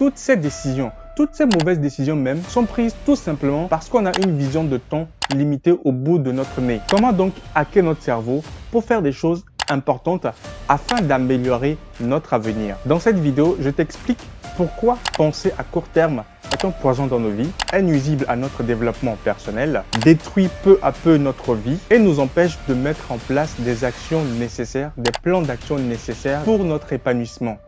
Toutes ces décisions, toutes ces mauvaises décisions même sont prises tout simplement parce qu'on a une vision de temps limitée au bout de notre nez. Comment donc hacker notre cerveau pour faire des choses importantes afin d'améliorer notre avenir? Dans cette vidéo, je t'explique pourquoi penser à court terme est un poison dans nos vies, est nuisible à notre développement personnel, détruit peu à peu notre vie et nous empêche de mettre en place des actions nécessaires, des plans d'action nécessaires pour notre épanouissement.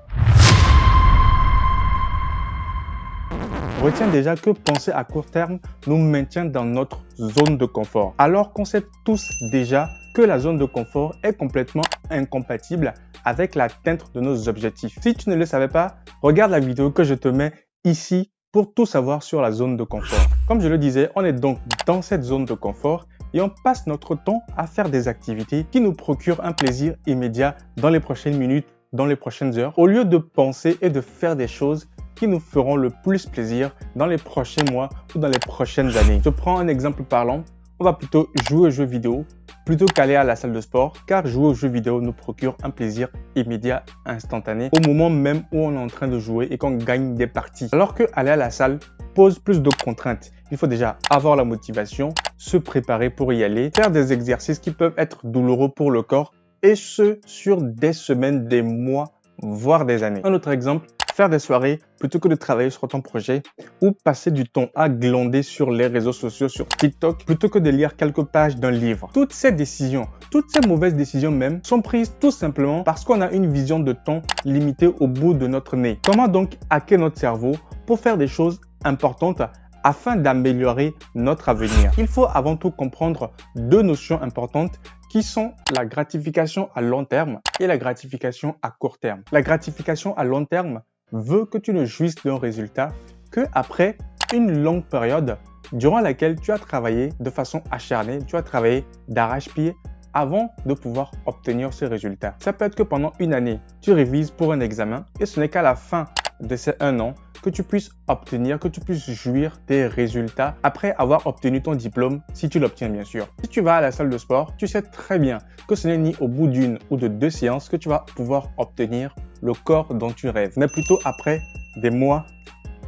Retiens déjà que penser à court terme nous maintient dans notre zone de confort, alors qu'on sait tous déjà que la zone de confort est complètement incompatible avec l'atteinte de nos objectifs. Si tu ne le savais pas, regarde la vidéo que je te mets ici pour tout savoir sur la zone de confort. Comme je le disais, on est donc dans cette zone de confort et on passe notre temps à faire des activités qui nous procurent un plaisir immédiat dans les prochaines minutes, dans les prochaines heures, au lieu de penser et de faire des choses qui nous feront le plus plaisir dans les prochains mois ou dans les prochaines années. Je prends un exemple parlant. On va plutôt jouer aux jeux vidéo plutôt qu'aller à la salle de sport, car jouer aux jeux vidéo nous procure un plaisir immédiat, instantané, au moment même où on est en train de jouer et qu'on gagne des parties. Alors que aller à la salle pose plus de contraintes. Il faut déjà avoir la motivation, se préparer pour y aller, faire des exercices qui peuvent être douloureux pour le corps, et ce, sur des semaines, des mois, voire des années. Un autre exemple, faire des soirées plutôt que de travailler sur ton projet ou passer du temps à glander sur les réseaux sociaux, sur TikTok, plutôt que de lire quelques pages d'un livre. Toutes ces décisions, toutes ces mauvaises décisions même, sont prises tout simplement parce qu'on a une vision de temps limitée au bout de notre nez. Comment donc hacker notre cerveau pour faire des choses importantes afin d'améliorer notre avenir? Il faut avant tout comprendre deux notions importantes qui sont la gratification à long terme et la gratification à court terme. La gratification à long terme veut que tu ne jouisses d'un résultat que après une longue période durant laquelle tu as travaillé de façon acharnée, tu as travaillé d'arrache-pied avant de pouvoir obtenir ce résultat. Ça peut être que pendant une année, tu révises pour un examen et ce n'est qu'à la fin de ces un an que tu puisses obtenir, que tu puisses jouir des résultats après avoir obtenu ton diplôme, si tu l'obtiens bien sûr. Si tu vas à la salle de sport, tu sais très bien que ce n'est ni au bout d'une ou de deux séances que tu vas pouvoir obtenir le corps dont tu rêves, mais plutôt après des mois,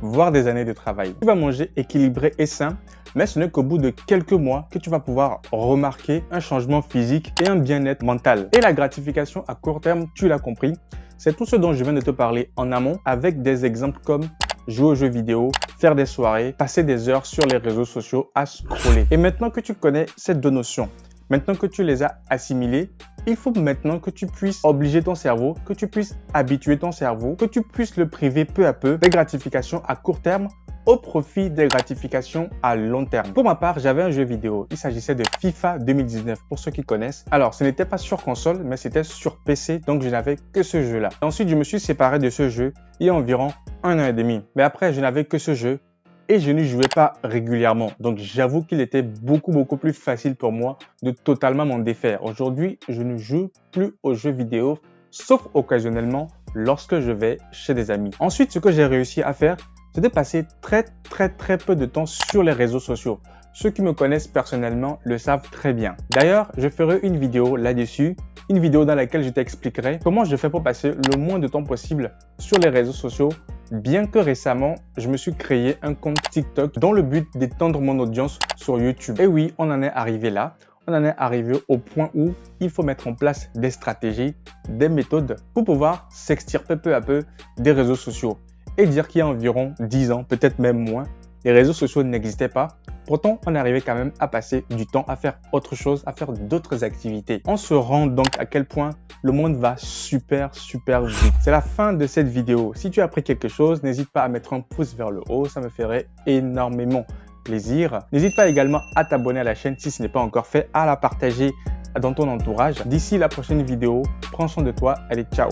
voire des années de travail. Tu vas manger équilibré et sain, mais ce n'est qu'au bout de quelques mois que tu vas pouvoir remarquer un changement physique et un bien-être mental. Et la gratification à court terme, tu l'as compris, c'est tout ce dont je viens de te parler en amont avec des exemples comme jouer aux jeux vidéo, faire des soirées, passer des heures sur les réseaux sociaux à scroller. Et maintenant que tu connais ces deux notions, maintenant que tu les as assimilées, il faut maintenant que tu puisses obliger ton cerveau, que tu puisses habituer ton cerveau, que tu puisses le priver peu à peu des gratifications à court terme au profit des gratifications à long terme. Pour ma part, j'avais un jeu vidéo. Il s'agissait de FIFA 2019 pour ceux qui connaissent. Alors, ce n'était pas sur console, mais c'était sur PC, donc je n'avais que ce jeu-là. Ensuite, je me suis séparé de ce jeu il y a environ un an et demi. Mais après, je n'avais que ce jeu et je n'y jouais pas régulièrement. Donc, j'avoue qu'il était beaucoup plus facile pour moi de totalement m'en défaire. Aujourd'hui, je ne joue plus aux jeux vidéo, sauf occasionnellement lorsque je vais chez des amis. Ensuite, ce que j'ai réussi à faire, c'est de passer très peu de temps sur les réseaux sociaux. Ceux qui me connaissent personnellement le savent très bien. D'ailleurs, je ferai une vidéo là-dessus, une vidéo dans laquelle je t'expliquerai comment je fais pour passer le moins de temps possible sur les réseaux sociaux, bien que récemment, je me suis créé un compte TikTok dans le but d'étendre mon audience sur YouTube. Et oui, on en est arrivé là. On en est arrivé au point où il faut mettre en place des stratégies, des méthodes pour pouvoir s'extirper peu à peu des réseaux sociaux. Et dire qu'il y a environ 10 ans, peut-être même moins, les réseaux sociaux n'existaient pas. Pourtant, on arrivait quand même à passer du temps à faire autre chose, à faire d'autres activités. On se rend donc à quel point le monde va super vite. C'est la fin de cette vidéo. Si tu as appris quelque chose, n'hésite pas à mettre un pouce vers le haut, ça me ferait énormément plaisir. N'hésite pas également à t'abonner à la chaîne si ce n'est pas encore fait, à la partager dans ton entourage. D'ici la prochaine vidéo, prends soin de toi. Allez, ciao!